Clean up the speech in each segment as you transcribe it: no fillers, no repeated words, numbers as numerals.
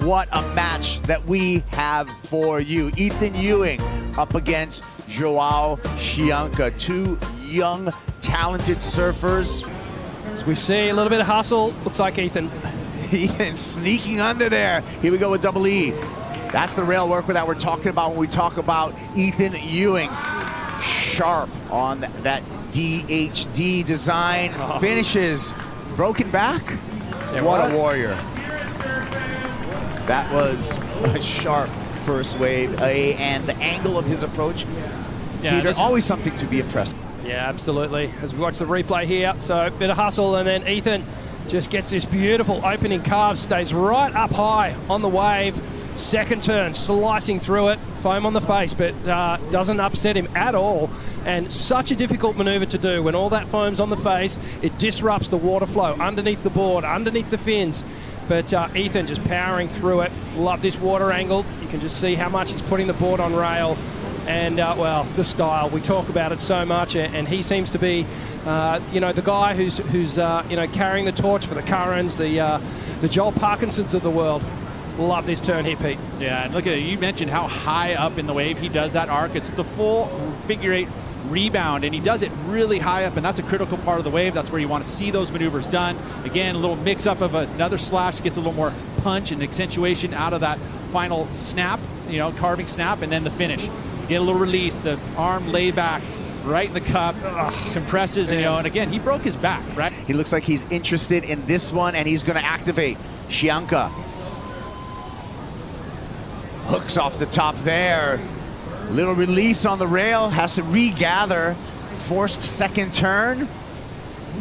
what a match that we have for you. Ethan Ewing up against João Chianca, two young, talented surfers. As we see a little bit of hustle, looks like Ethan. Ethan sneaking under there. Here we go with double E. That's the rail work that we're talking about when we talk about Ethan Ewing. Sharp on that DHD design. Finishes. Broken back. Yeah, what a warrior. That was a sharp first wave, and the angle of his approach, yeah, Peter, always something to be impressed. Yeah, absolutely. As we watch the replay here, so a bit of hustle, and then Ethan just gets this beautiful opening carve, stays right up high on the wave. Second turn, slicing through it, foam on the face, but doesn't upset him at all. And such a difficult maneuver to do when all that foam's on the face. It disrupts the water flow underneath the board, underneath the fins. But Ethan just powering through it. Love this water angle. You can just see how much he's putting the board on rail. And, well, the style. We talk about it so much, and he seems to be, you know, the guy who's you know, carrying the torch for the Currans, the Joel Parkinsons of the world. Love this turn here, Pete. Yeah, and look at it. You mentioned how high up in the wave he does that arc. It's the full figure eight rebound, and he does it really high up, and that's a critical part of the wave. That's where you want to see those maneuvers done. Again, a little mix up of another slash, gets a little more punch and accentuation out of that final snap, you know, carving snap, and then the finish. Get a little release, the arm lay back right in the cup, compresses, and, you know, and again, he broke his back, right? He looks like he's interested in this one, and he's going to activate. Chianca hooks off the top there. Little release on the rail, has to regather. Forced second turn.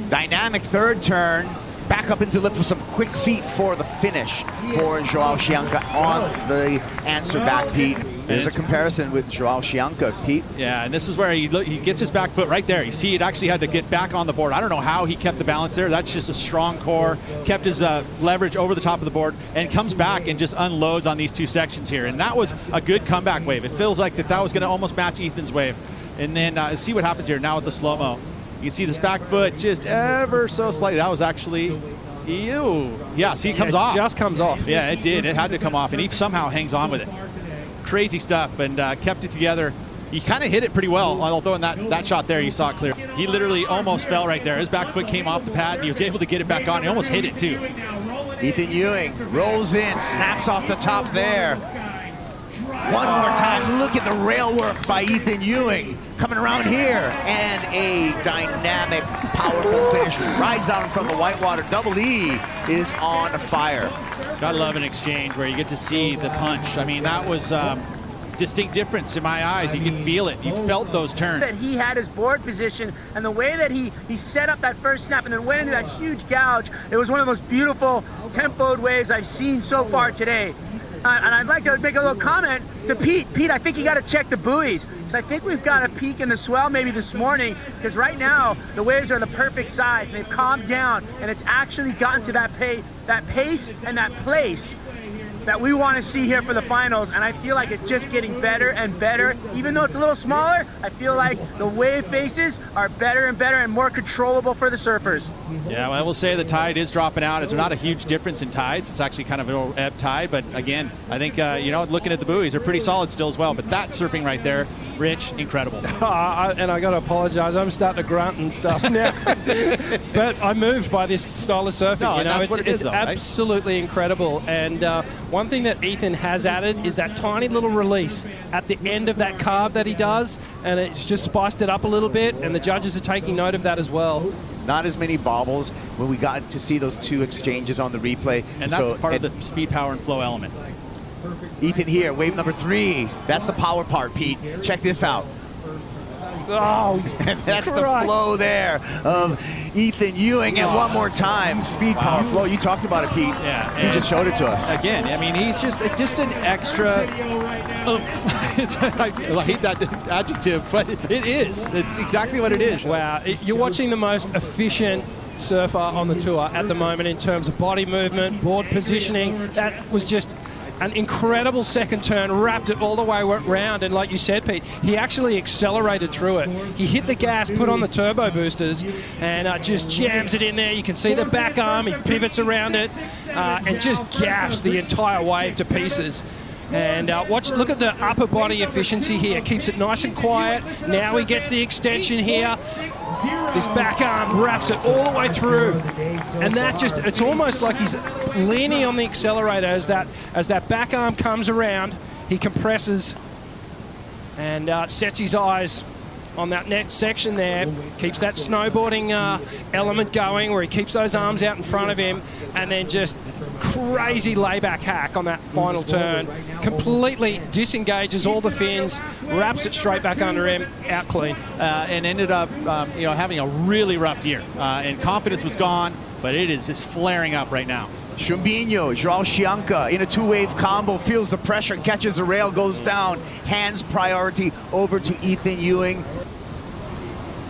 Dynamic third turn. Back up into lip with some quick feet for the finish for João Chianca on the answer back, Pete. There's a comparison with João Chianca, Pete. Yeah, and this is where he gets his back foot right there. You see, it actually had to get back on the board. I don't know how he kept the balance there. That's just a strong core. Kept his leverage over the top of the board and comes back and just unloads on these two sections here. And that was a good comeback wave. It feels like that was going to almost match Ethan's wave. And then see what happens here now with the slow-mo. You can see this back foot just ever so slightly. That was actually, ew. Yeah, see, it comes off. It just comes off. Yeah, it did. It had to come off, and he somehow hangs on with it. Crazy stuff, and kept it together. He kind of hit it pretty well, although in that shot there, you saw it clear. He literally almost fell right there. His back foot came off the pad, and he was able to get it back on. He almost hit it, too. Ethan Ewing rolls in, snaps off the top there. One more time, look at the rail work by Ethan Ewing. Coming around here, and a dynamic, powerful finish. Rides out from the whitewater. Double E is on fire. Gotta love an exchange where you get to see the punch. I mean, that was distinct difference in my eyes. You can feel it. You felt those turns. That he had his board position, and the way that he set up that first snap and then went into that huge gouge, it was one of the most beautiful tempoed waves I've seen so far today. And I'd like to make a little comment to Pete. Pete, I think you got to check the buoys. I think we've got a peak in the swell maybe this morning, because right now the waves are the perfect size and they've calmed down, and it's actually gotten to that pace and that place that we want to see here for the finals. And I feel like it's just getting better and better. Even though it's a little smaller, I feel like the wave faces are better and better and more controllable for the surfers. Yeah, well, I will say the tide is dropping out. It's not a huge difference in tides. It's actually kind of an ebb tide, but again, I think, you know, looking at the buoys, they're pretty solid still as well. But that surfing right there, Rich, incredible. And I got to apologize. I'm starting to grunt and stuff now. But I'm moved by this style of surfing. No, you know, that's what it is, though, absolutely incredible. And one thing that Ethan has added is that tiny little release at the end of that carve that he does, and it's just spiced it up a little bit, and the judges are taking note of that as well. Not as many bobbles when we got to see those two exchanges on the replay. And that's part of the speed, power, and flow element. Ethan here, wave number 3. That's the power part, Pete. Check this out. Oh, that's the flow there of Ethan Ewing. And one more time, speed, power, flow. You talked about it, Pete. Yeah, you just showed it to us. Again, I mean, he's just an extra. I hate that adjective, but it is. It's exactly what it is. Wow, you're watching the most efficient surfer on the tour at the moment in terms of body movement, board positioning. That was just an incredible second turn, wrapped it all the way around, and like you said, Pete, he actually accelerated through it. He hit the gas, put on the turbo boosters, and just jams it in there. You can see the back arm, he pivots around it, and just gaffs the entire wave to pieces. And look at the upper body efficiency here. Keeps it nice and quiet. Now he gets the extension here. This back arm wraps it all the way through. And that it's almost like he's leaning on the accelerator as that back arm comes around. He compresses and sets his eyes on that next section there. Keeps that snowboarding element going where he keeps those arms out in front of him, and then just crazy layback hack on that final turn. Completely disengages all the fins, wraps it straight back under him, out clean. And ended up having a really rough year. And confidence was gone, but it is just flaring up right now. Chumbinho, João Chianca in a two-wave combo, feels the pressure, catches the rail, goes down, hands priority over to Ethan Ewing.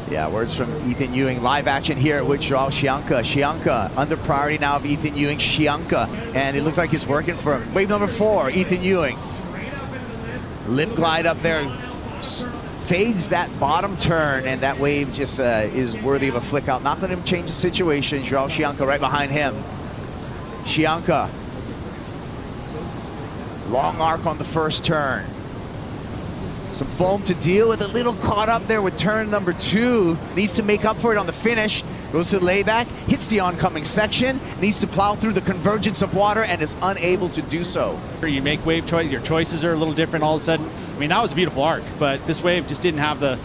Yeah, words from Ethan Ewing. Live action here with João Chianca. Chianca under priority now of Ethan Ewing. Chianca, and it looks like it's working for him. Wave number 4, Ethan Ewing. Lip glide up there, fades that bottom turn, and that wave just is worthy of a flick out. Not letting him change the situation. João Chianca right behind him. Chianca, long arc on the first turn. Some foam to deal with, a little caught up there with turn number 2. Needs to make up for it on the finish. Goes to layback, hits the oncoming section, needs to plow through the convergence of water, and is unable to do so. You make wave choice, your choices are a little different all of a sudden. I mean, that was a beautiful arc, but this wave just didn't have the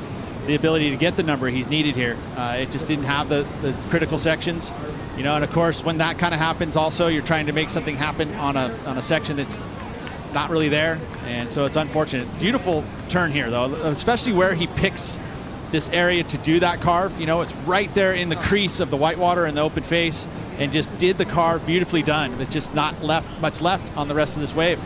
ability to get the number he's needed here. It just didn't have the critical sections. And of course, when that kind of happens also, you're trying to make something happen on a section that's not really there, and so it's unfortunate. Beautiful turn here, though, especially where he picks this area to do that carve. It's right there in the crease of the whitewater and the open face, and just did the carve beautifully done. It's just not much left on the rest of this wave.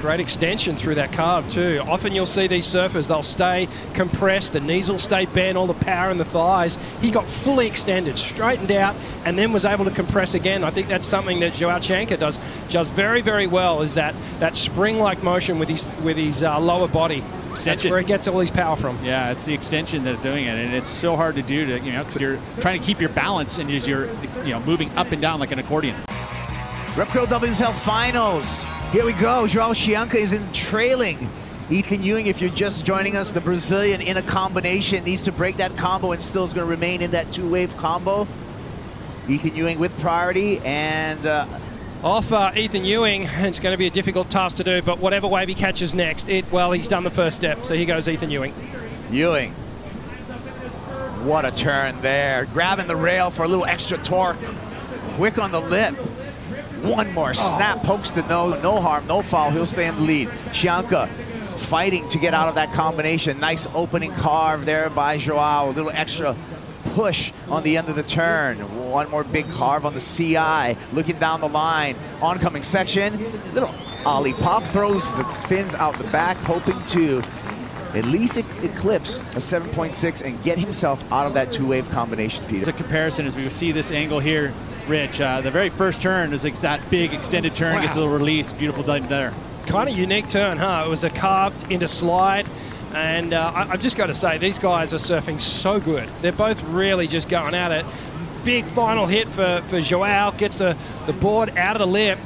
Great extension through that carve too. Often you'll see these surfers, they'll stay compressed, the knees will stay bent, all the power in the thighs. He got fully extended, straightened out, and then was able to compress again. I think that's something that João Chianca does very, very well, is that spring-like motion with his lower body. That's where he gets all his power from. Yeah, it's the extension that's doing it, and it's so hard to do because you're trying to keep your balance and as you're moving up and down like an accordion. Rip Curl WSL Finals. Here we go. João Chianca is in trailing Ethan Ewing. If you're just joining us, the Brazilian in a combination needs to break that combo and still is going to remain in that two-wave combo. Ethan Ewing with priority, and off Ethan Ewing. It's going to be a difficult task to do, but whatever wave he catches next, he's done the first step. So here goes Ethan Ewing. Ewing. What a turn there. Grabbing the rail for a little extra torque. Quick on the lip. One more snap, pokes the nose, no harm, no foul, he'll stay in the lead. Chianca fighting to get out of that combination. Nice opening carve there by João, a little extra push on the end of the turn. One more big carve on the CI, looking down the line. Oncoming section, little ollie pop, throws the fins out the back, hoping to at least eclipse a 7.6 and get himself out of that two-wave combination, Peter. It's a comparison as we see this angle here. Rich, the very first turn is that big extended turn, wow. Gets a little release, beautiful dive there. Kind of unique turn, huh? It was a carved into slide, and I've just got to say, these guys are surfing so good. They're both really just going at it. Big final hit for João, gets the board out of the lip,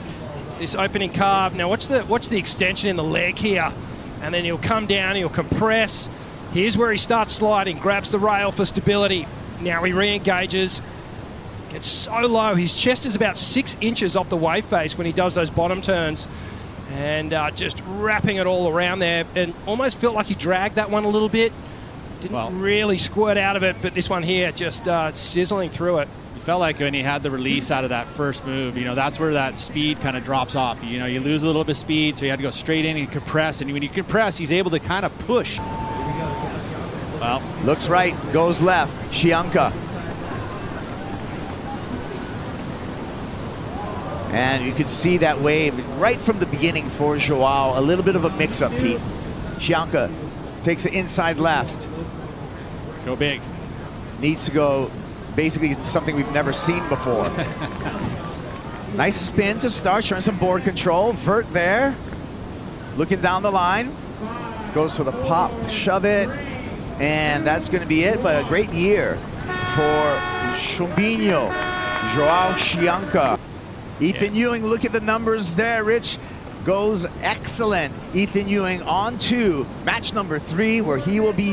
this opening carve. Now watch the extension in the leg here, and then he'll come down, he'll compress. Here's where he starts sliding, grabs the rail for stability. Now he re-engages. It's so low. His chest is about 6 inches off the wave face when he does those bottom turns, and just wrapping it all around there, and almost felt like he dragged that one a little bit. Didn't really squirt out of it, but this one here just sizzling through it. You felt like when he had the release out of that first move, that's where that speed kind of drops off. You lose a little bit of speed, so you had to go straight in and compress, and when you compress, he's able to kind of push. Well, looks right, goes left, Chianca. And you can see that wave right from the beginning for João. A little bit of a mix-up, Pete. Chianca takes the inside left. Go big. Needs to go basically something we've never seen before. Nice spin to start, showing some board control. Vert there, looking down the line. Goes for the pop, shove it, and that's going to be it. But a great year for Chumbinho, João Chianca. Ethan Ewing, look at the numbers there, Rich. Goes excellent. Ethan Ewing on to match number 3, where he will be